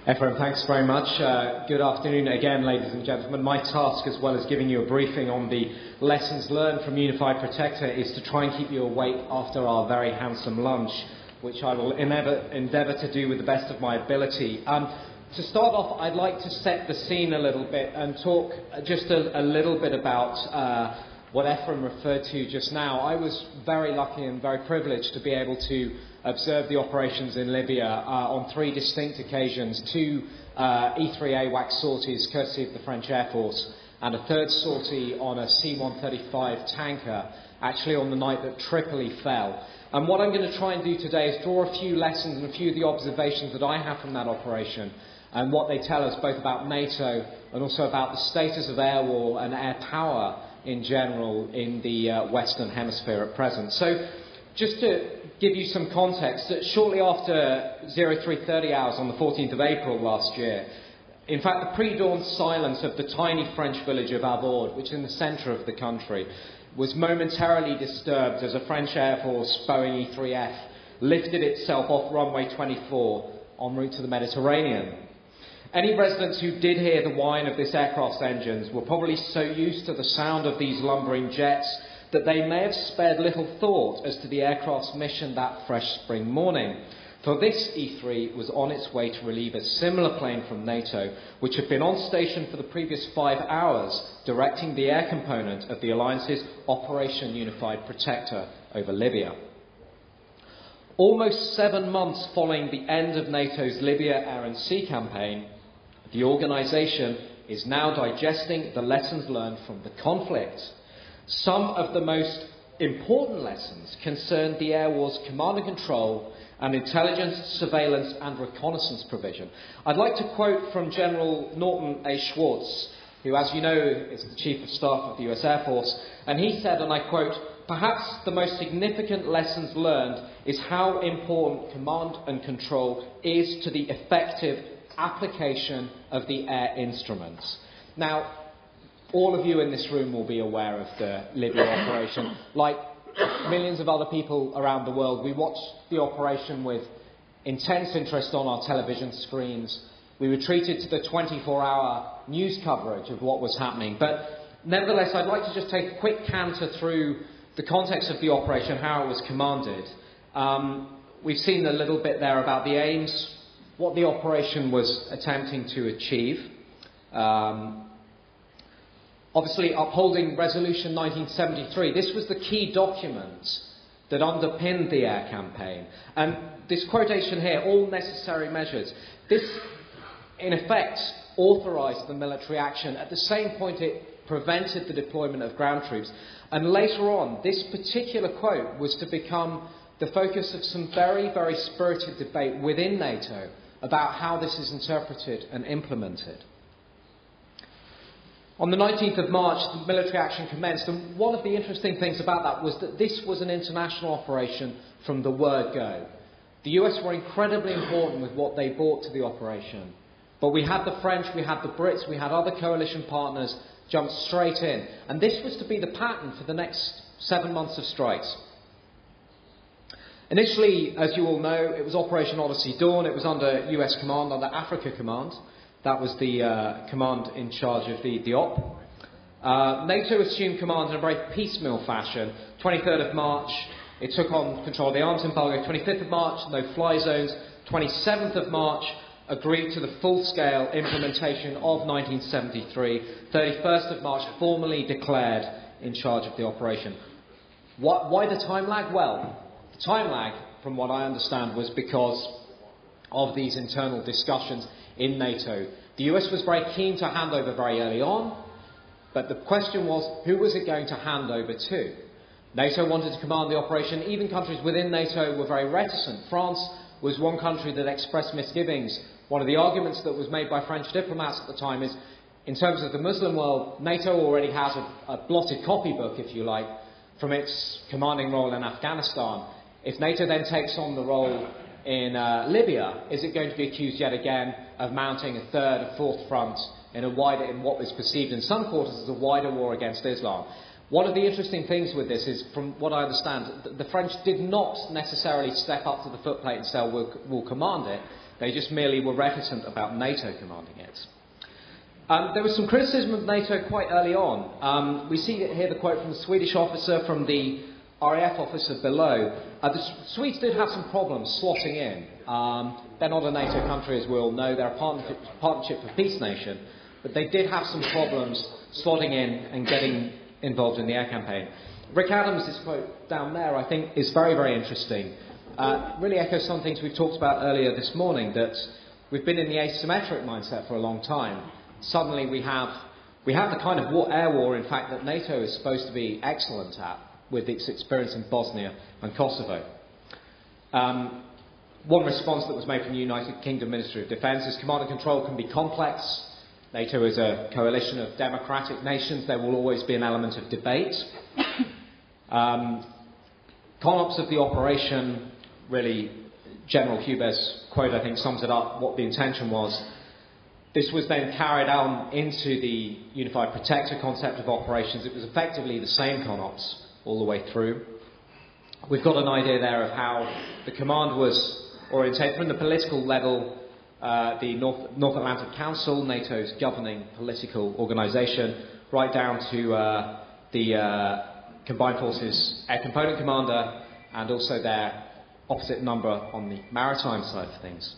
Ephraim, thanks very much. Good afternoon again, ladies and gentlemen. My task, as well as giving you a briefing on the lessons learned from Unified Protector, is to try and keep you awake after our very handsome lunch, which I will endeavour to do with the best of my ability. To start off, I'd like to set the scene a little bit and talk just a little bit about what Ephraim referred to just now. I was very lucky and very privileged to be able to observe the operations in Libya on three distinct occasions, two E-3 AWACS sorties courtesy of the French Air Force, and a third sortie on a C-135 tanker, actually on the night that Tripoli fell. And what I'm going to try and do today is draw a few lessons and a few of the observations that I have from that operation and what they tell us both about NATO and also about the status of air war and air power in general in the Western Hemisphere at present. So just to give you some context, shortly after 0330 hours on the 14th of April last year, in fact the pre-dawn silence of the tiny French village of Abord, which is in the centre of the country, was momentarily disturbed as a French Air Force Boeing E-3F lifted itself off runway 24 en route to the Mediterranean. Any residents who did hear the whine of this aircraft's engines were probably so used to the sound of these lumbering jets that they may have spared little thought as to the aircraft's mission that fresh spring morning. For this E-3 was on its way to relieve a similar plane from NATO, which had been on station for the previous 5 hours, directing the air component of the Alliance's Operation Unified Protector over Libya. Almost 7 months following the end of NATO's Libya Air and Sea campaign, the organisation is now digesting the lessons learned from the conflict. Some of the most important lessons concern the air war's command and control and intelligence, surveillance and reconnaissance provision. I'd like to quote from General Norton A. Schwartz, who, as you know, is the Chief of Staff of the US Air Force, and he said, and I quote, "Perhaps the most significant lessons learned is how important command and control is to the effective application of the air instruments." Now, all of you in this room will be aware of the Libya operation. Like millions of other people around the world, we watched the operation with intense interest on our television screens. We were treated to the 24-hour news coverage of what was happening. But nevertheless, I'd like to just take a quick canter through the context of the operation, how it was commanded. We've seen a little bit there about the aims, what the operation was attempting to achieve. Obviously, upholding Resolution 1973. This was the key document that underpinned the air campaign. And this quotation here, all necessary measures, this, in effect, authorised the military action. At the same point, it prevented the deployment of ground troops. And later on, this particular quote was to become the focus of some very, very spirited debate within NATO about how this is interpreted and implemented. On the 19th of March, the military action commenced, and one of the interesting things about that was that this was an international operation from the word go. The US were incredibly important with what they brought to the operation, but we had the French, we had the Brits, we had other coalition partners jump straight in, and this was to be the pattern for the next 7 months of strikes. Initially, as you all know, it was Operation Odyssey Dawn. It was under US command, under Africa Command. That was the command in charge of the op. NATO assumed command in a very piecemeal fashion. 23rd of March, it took on control of the arms embargo. 25th of March, no-fly zones. 27th of March, agreed to the full-scale implementation of 1973. 31st of March, formally declared in charge of the operation. Why the time lag? Well, the time lag, from what I understand, was because of these internal discussions in NATO. The US was very keen to hand over very early on, but the question was, who was it going to hand over to? NATO wanted to command the operation. Even countries within NATO were very reticent. France was one country that expressed misgivings. One of the arguments that was made by French diplomats at the time is, in terms of the Muslim world, NATO already has a blotted copybook, if you like, from its commanding role in Afghanistan. If NATO then takes on the role in Libya, is it going to be accused yet again of mounting a third, a fourth front in what was perceived in some quarters as a wider war against Islam? One of the interesting things with this is, from what I understand, the French did not necessarily step up to the footplate and say, we'll command it. They just merely were reticent about NATO commanding it. There was some criticism of NATO quite early on. We see here the quote from the Swedish officer, from the RAF officer below. The Swedes did have some problems slotting in. They're not a NATO country, as we all know. They're a partnership for peace nation. But they did have some problems slotting in and getting involved in the air campaign. Rick Adams' quote down there, I think, is very, very interesting. Really echoes some things we've talked about earlier this morning, that we've been in the asymmetric mindset for a long time. Suddenly we have the kind of air war, in fact, that NATO is supposed to be excellent at, with its experience in Bosnia and Kosovo. One response that was made from the United Kingdom Ministry of Defence is command and control can be complex. NATO is a coalition of democratic nations. There will always be an element of debate. Con-ops of the operation, really, General Huber's quote, I think, sums it up, what the intention was. This was then carried on into the Unified Protector concept of operations. It was effectively the same con-ops all the way through. We've got an idea there of how the command was orientated from the political level. The North Atlantic Council, NATO's governing political organisation, right down to the Combined Forces Air Component Commander, and also their opposite number on the maritime side of things.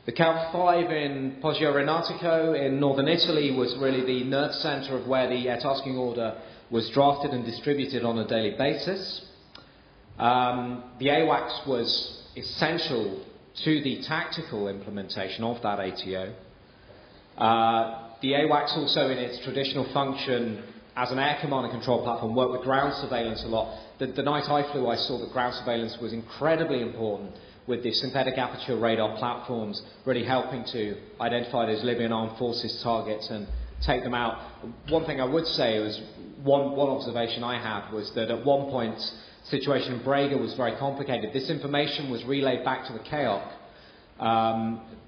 The Camp 5 in Poggio Renatico in northern Italy was really the nerve centre of where the air tasking order was drafted and distributed on a daily basis. The AWACS was essential to the tactical implementation of that ATO. The AWACS also, in its traditional function as an air command and control platform, worked with ground surveillance a lot. The night I flew, I saw that ground surveillance was incredibly important, with the synthetic aperture radar platforms really helping to identify those Libyan armed forces targets and take them out. One thing I would say was, one observation I had was that at one point, the situation in Braga was very complicated. This information was relayed back to the CAOC.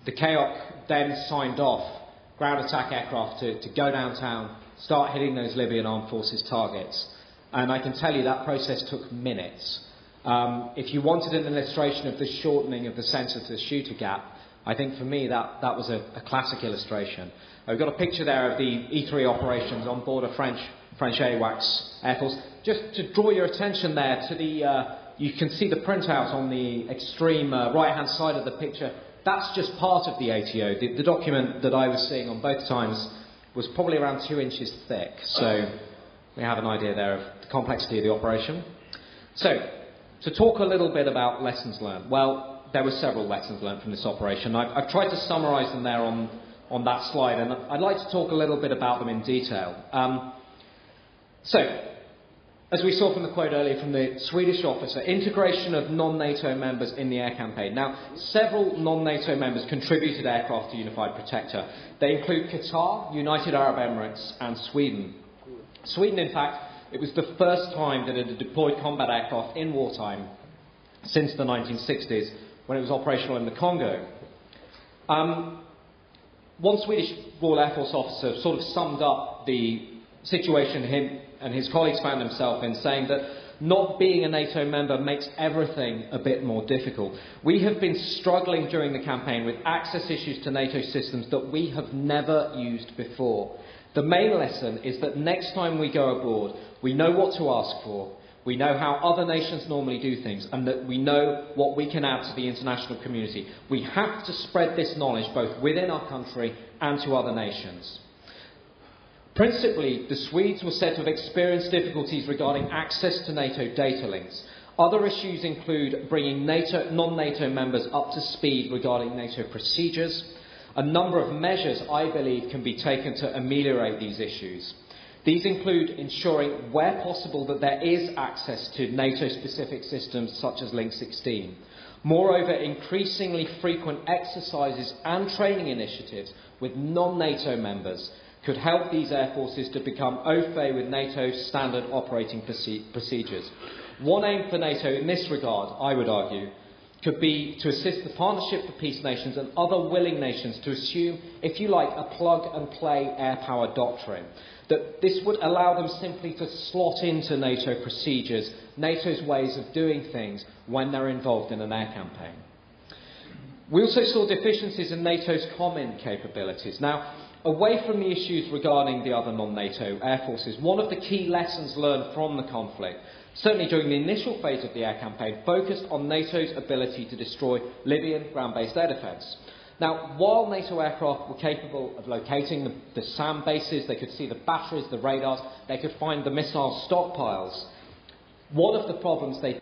The CAOC then signed off ground attack aircraft to go downtown, start hitting those Libyan armed forces targets. And I can tell you that process took minutes. If you wanted an illustration of the shortening of the sensor to shooter gap, I think for me that was a classic illustration. I've got a picture there of the E3 operations on board a French AWACS Air Force. Just to draw your attention there to the, you can see the printout on the extreme right-hand side of the picture. That's just part of the ATO. The document that I was seeing on both times was probably around 2 inches thick. So we have an idea there of the complexity of the operation. So, to talk a little bit about lessons learned. Well, there were several lessons learned from this operation. I've tried to summarise them there on that slide, and I'd like to talk a little bit about them in detail. So, as we saw from the quote earlier from the Swedish officer, integration of non-NATO members in the air campaign. Now, several non-NATO members contributed aircraft to Unified Protector. They include Qatar, United Arab Emirates, and Sweden. Sweden, in fact, it was the first time that it had deployed combat aircraft in wartime since the 1960s, when it was operational in the Congo. One Swedish Royal Air Force officer sort of summed up the situation him and his colleagues found himself in, saying that not being a NATO member makes everything a bit more difficult. We have been struggling during the campaign with access issues to NATO systems that we have never used before. The main lesson is that next time we go abroad, we know what to ask for, we know how other nations normally do things, and that we know what we can add to the international community. We have to spread this knowledge both within our country and to other nations. Principally, the Swedes were said to have experienced difficulties regarding access to NATO data links. Other issues include bringing non-NATO members up to speed regarding NATO procedures. A number of measures, I believe, can be taken to ameliorate these issues. These include ensuring, where possible, that there is access to NATO-specific systems such as Link 16. Moreover, increasingly frequent exercises and training initiatives with non-NATO members could help these air forces to become au fait with NATO's standard operating procedures. One aim for NATO in this regard, I would argue, could be to assist the Partnership for Peace nations and other willing nations to assume, if you like, a plug-and-play air power doctrine. That this would allow them simply to slot into NATO procedures, NATO's ways of doing things when they're involved in an air campaign. We also saw deficiencies in NATO's common capabilities. Now, away from the issues regarding the other non-NATO air forces, one of the key lessons learned from the conflict, certainly during the initial phase of the air campaign, focused on NATO's ability to destroy Libyan ground-based air defence. Now, while NATO aircraft were capable of locating the SAM bases, they could see the batteries, the radars, they could find the missile stockpiles, one of the problems they